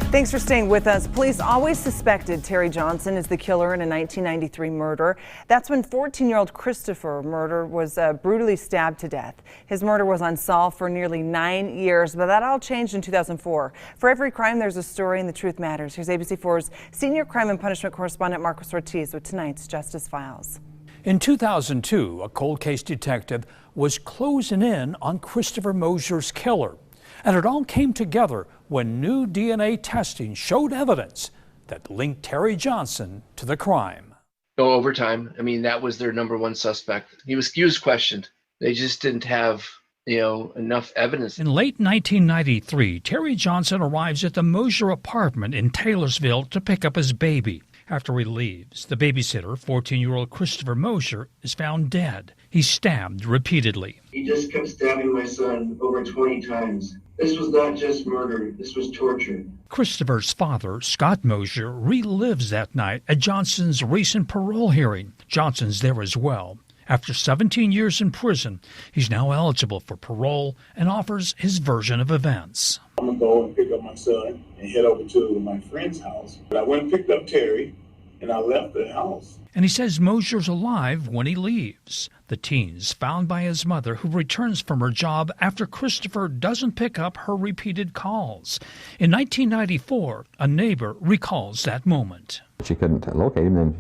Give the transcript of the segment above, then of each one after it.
Thanks for staying with us. Police always suspected Terry Johnson as the killer in a 1993 murder. That's when 14-year-old Christopher Murder was brutally stabbed to death. His murder was unsolved for nearly 9 years, but that all changed in 2004. For every crime, there's a story, and the truth matters. Here's ABC4's senior crime and punishment correspondent Marcos Ortiz with tonight's Justice Files. In 2002, a cold case detective was closing in on Christopher Mosier's killer. And it all came together when new DNA testing showed evidence that linked Terry Johnson to the crime. Over time, that was their number one suspect. He was questioned. They just didn't have, enough evidence. In late 1993, Terry Johnson arrives at the Mosier apartment in Taylorsville to pick up his baby. After he leaves, the babysitter, 14-year-old Christopher Mosier, is found dead. He's stabbed repeatedly. He just kept stabbing my son over 20 times. This was not just murder, this was torture. Christopher's father, Scott Mosier, relives that night at Johnson's recent parole hearing. Johnson's there as well. After 17 years in prison, he's now eligible for parole and offers his version of events. I'm going to go and pick up my son and head over to my friend's house. But I went and picked up Terry, and I left the house. And he says Mosier's alive when he leaves. The teen's found by his mother, who returns from her job after Christopher doesn't pick up her repeated calls. In 1994, a neighbor recalls that moment. She couldn't locate him, and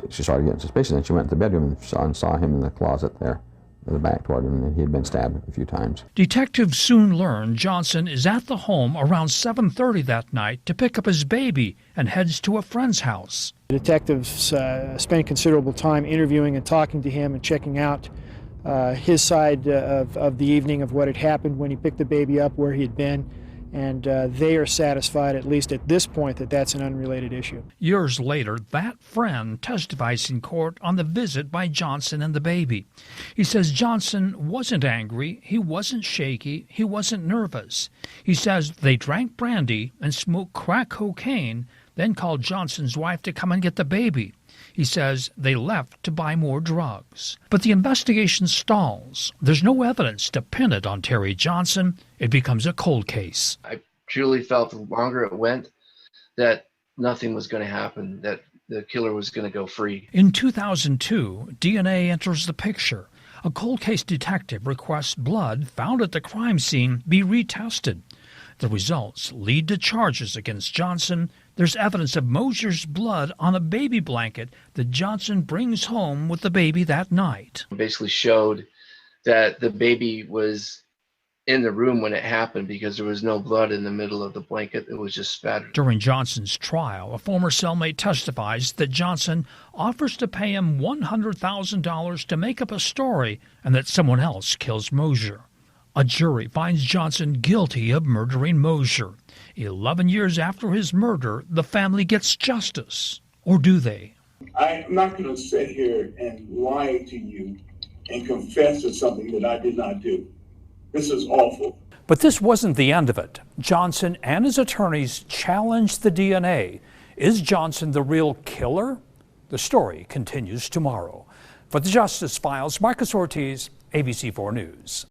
she started getting suspicious, and she went to the bedroom and saw him in the closet there, with the back toward him, and he had been stabbed a few times. Detectives soon learn Johnson is at the home around 7:30 that night to pick up his baby and heads to a friend's house. The detectives spent considerable time interviewing and talking to him and checking out his side of the evening of what had happened when he picked the baby up, where he had been. And they are satisfied, at least at this point, that that's an unrelated issue. Years later, that friend testifies in court on the visit by Johnson and the baby. He says Johnson wasn't angry, he wasn't shaky, he wasn't nervous. He says they drank brandy and smoked crack cocaine, then called Johnson's wife to come and get the baby. He says they left to buy more drugs. But the investigation stalls. There's no evidence to pin it on Terry Johnson. It becomes a cold case. I truly felt the longer it went that nothing was going to happen, that the killer was going to go free. In 2002, DNA enters the picture. A cold case detective requests blood found at the crime scene be retested. The results lead to charges against Johnson. There's evidence of Mosier's blood on a baby blanket that Johnson brings home with the baby that night. It basically showed that the baby was in the room when it happened because there was no blood in the middle of the blanket. It was just spattered. During Johnson's trial, a former cellmate testifies that Johnson offers to pay him $100,000 to make up a story and that someone else kills Mosier. A jury finds Johnson guilty of murdering Mosier. 11 years after his murder, the family gets justice. Or do they? I'm not going to sit here and lie to you and confess to something that I did not do. This is awful. But this wasn't the end of it. Johnson and his attorneys challenged the DNA. Is Johnson the real killer? The story continues tomorrow. For the Justice Files, Marcos Ortiz, ABC4 News.